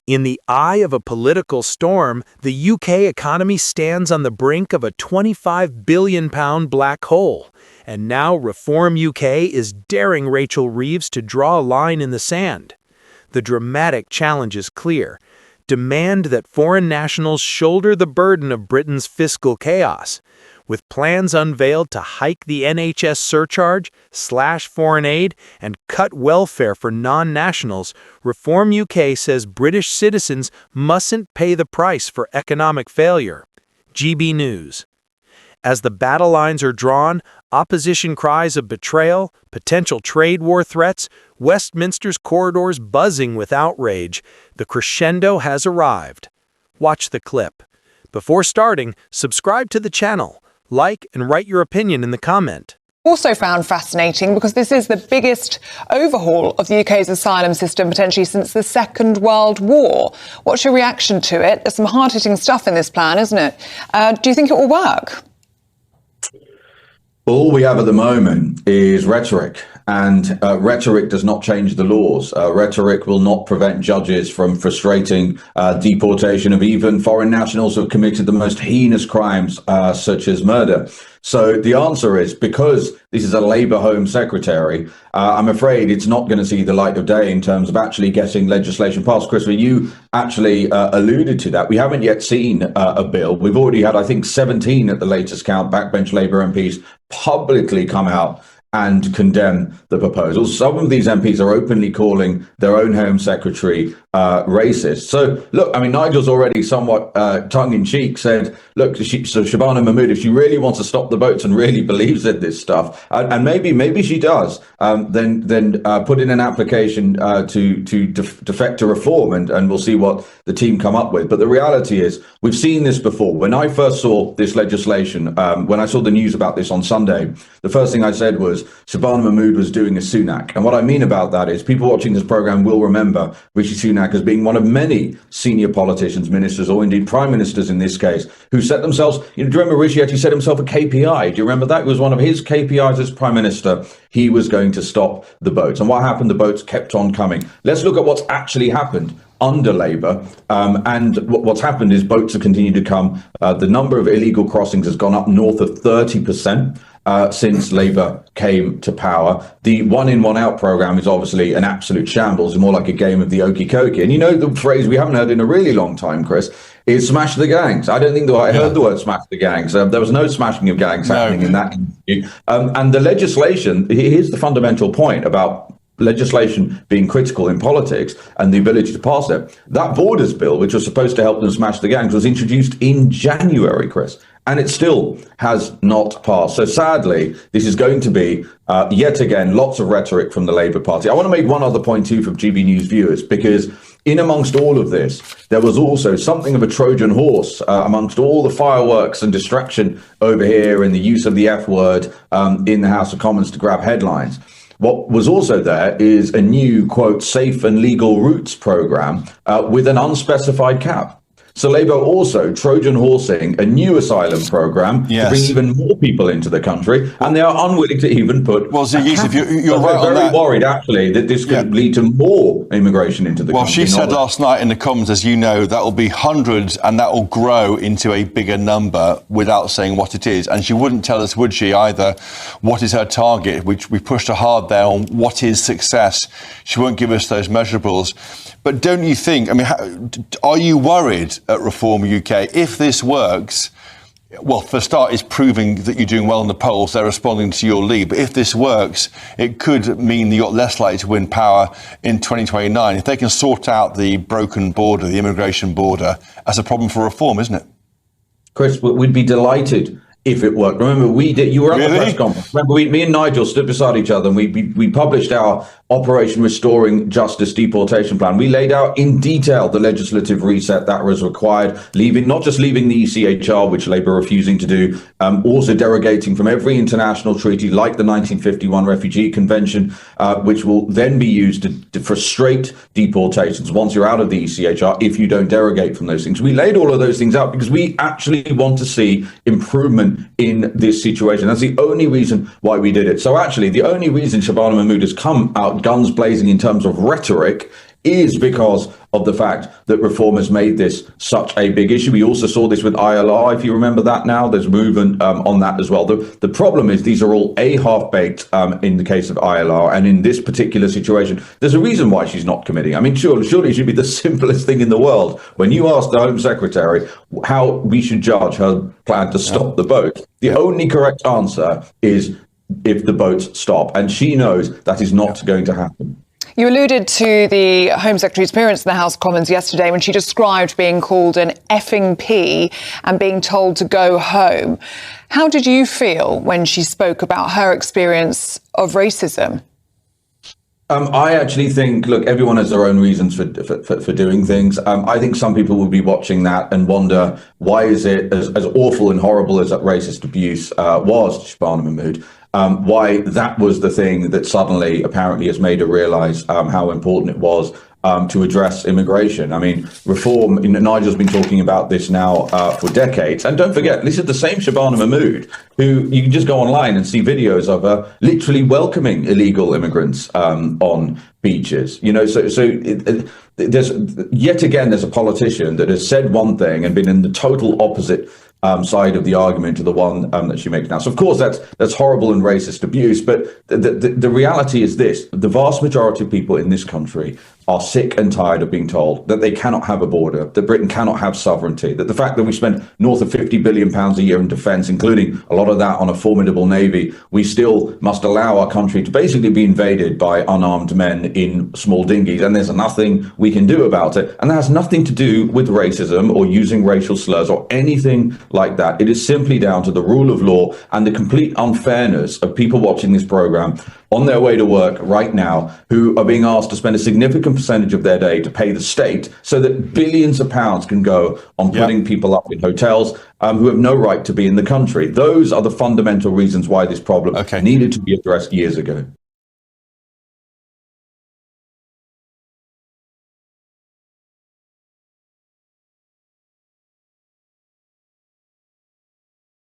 In the eye of a political storm, the UK economy stands on the brink of a £25 billion black hole. And now Reform UK is daring Rachel Reeves to draw a line in the sand. The dramatic challenge is clear. Demand that foreign nationals shoulder the burden of Britain's fiscal chaos. With plans unveiled to hike the NHS surcharge, slash foreign aid, and cut welfare for non-nationals, Reform UK says British citizens mustn't pay the price for economic failure. GB News. As the battle lines are drawn, opposition cries of betrayal, potential trade war threats, Westminster's corridors buzzing with outrage, the crescendo has arrived. Watch the clip. Before starting, subscribe to the channel. Like and write your opinion in the comment. Also found fascinating because this is the biggest overhaul of the UK's asylum system potentially since the Second World War. What's your reaction to it? There's some hard-hitting stuff in this plan, isn't it? Do you think it will work? All we have at the moment is rhetoric, and rhetoric does not change the laws. Rhetoric will not prevent judges from frustrating deportation of even foreign nationals who have committed the most heinous crimes, such as murder. So the answer is, because this is a Labour Home Secretary, I'm afraid it's not going to see the light of day in terms of actually getting legislation passed. Chris, you actually alluded to that. We haven't yet seen a bill. We've already had, I think, 17 at the latest count, backbench Labour MPs publicly come out and condemn the proposals. Some of these MPs are openly calling their own Home Secretary racist. So, look, I mean, Nigel's already somewhat tongue-in-cheek said, look, so Shabana Mahmood, if she really wants to stop the boats and really believes in this stuff, and maybe she does, then put in an application to defect to reform, and we'll see what the team come up with. But the reality is, we've seen this before. When I first saw this legislation, when I saw the news about this on Sunday, the first thing I said was, Shabana Mahmood was doing a Sunak. And what I mean about that is, people watching this program will remember Rishi Sunak as being one of many senior politicians, ministers, or indeed prime ministers in this case, who set themselves, do you remember Rishi actually set himself a KPI? Do you remember that? It was one of his KPIs as prime minister. He was going to stop the boats. And what happened? The boats kept on coming. Let's look at what's actually happened under Labour, and what's happened is boats have continued to come. The number of illegal crossings has gone up north of 30%. Since Labour came to power. The one in, one out programme is obviously an absolute shambles, and more like a game of the okie dokie. And you know the phrase we haven't heard in a really long time, Chris, is smash the gangs. I don't think I heard the word smash the gangs. There was no smashing of gangs happening in that interview. And the legislation, here's the fundamental point about legislation being critical in politics and the ability to pass it. That borders bill, which was supposed to help them smash the gangs, was introduced in January, Chris, and it still has not passed. So sadly, this is going to be, yet again, lots of rhetoric from the Labour Party. I want to make one other point too for GB News viewers, because in amongst all of this, there was also something of a Trojan horse amongst all the fireworks and distraction over here and the use of the F word in the House of Commons to grab headlines. What was also there is a new, quote, safe and legal routes programme with an unspecified cap. So Labour also Trojan horsing a new asylum programme to bring even more people into the country, and they are unwilling to even put. Well, so Yusuf, you're right on that. Very worried, actually, that this could lead to more immigration into the country. Well, she said last night in the Commons, as you know, that will be hundreds, and that will grow into a bigger number without saying what it is. And she wouldn't tell us, would she, either, what is her target, which we pushed her hard there on what is success. She won't give us those measurables. But don't you think, I mean, are you worried at Reform UK, if this works? Well, for a start, it's proving that you're doing well in the polls. They're responding to your lead. But if this works, it could mean that you're less likely to win power in 2029. If they can sort out the broken border, the immigration border, that's a problem for Reform, isn't it? Chris, we'd be delighted if it worked. Remember, we did. You were at the press conference. Remember, me and Nigel stood beside each other, and we published our Operation Restoring Justice deportation plan. We laid out in detail the legislative reset that was required, not just leaving the ECHR, which Labour are refusing to do, also derogating from every international treaty like the 1951 Refugee Convention, which will then be used to frustrate deportations once you're out of the ECHR if you don't derogate from those things. We laid all of those things out because we actually want to see improvement in this situation. That's the only reason why we did it. So actually, the only reason Shabana Mahmood has come out guns blazing in terms of rhetoric is because of the fact that reform has made this such a big issue. We also saw this with ILR, if you remember that now. There's movement on that as well. The problem is these are all half-baked in the case of ILR, and in this particular situation, there's a reason why she's not committing. I mean, surely it should be the simplest thing in the world. When you ask the Home Secretary how we should judge her plan to stop the boat, the only correct answer is if the boats stop, and she knows that is not going to happen. You alluded to the Home Secretary's appearance in the House of Commons yesterday when she described being called an effing P and being told to go home. How did you feel when she spoke about her experience of racism? I actually think, look, everyone has their own reasons for doing things. I think some people will be watching that and wonder, why is it as awful and horrible as that racist abuse was, Shabana Mahmood, why that was the thing that suddenly apparently has made her realise how important it was to address immigration. I mean, reform, Nigel's been talking about this now for decades. And don't forget, this is the same Shabana Mahmood who you can just go online and see videos of her literally welcoming illegal immigrants on beaches. There's yet again, there's a politician that has said one thing and been in the total opposite side of the argument to the one that she makes now. So of course that's horrible and racist abuse, but the reality is this: the vast majority of people in this country are sick and tired of being told that they cannot have a border, that Britain cannot have sovereignty, that the fact that we spend north of £50 billion a year in defence, including a lot of that on a formidable navy, we still must allow our country to basically be invaded by unarmed men in small dinghies, and there's nothing we can do about it. And that has nothing to do with racism or using racial slurs or anything like that. It is simply down to the rule of law and the complete unfairness of people watching this programme on their way to work right now, who are being asked to spend a significant percentage of their day to pay the state so that billions of pounds can go on putting people up in hotels who have no right to be in the country. Those are the fundamental reasons why this problem needed to be addressed years ago.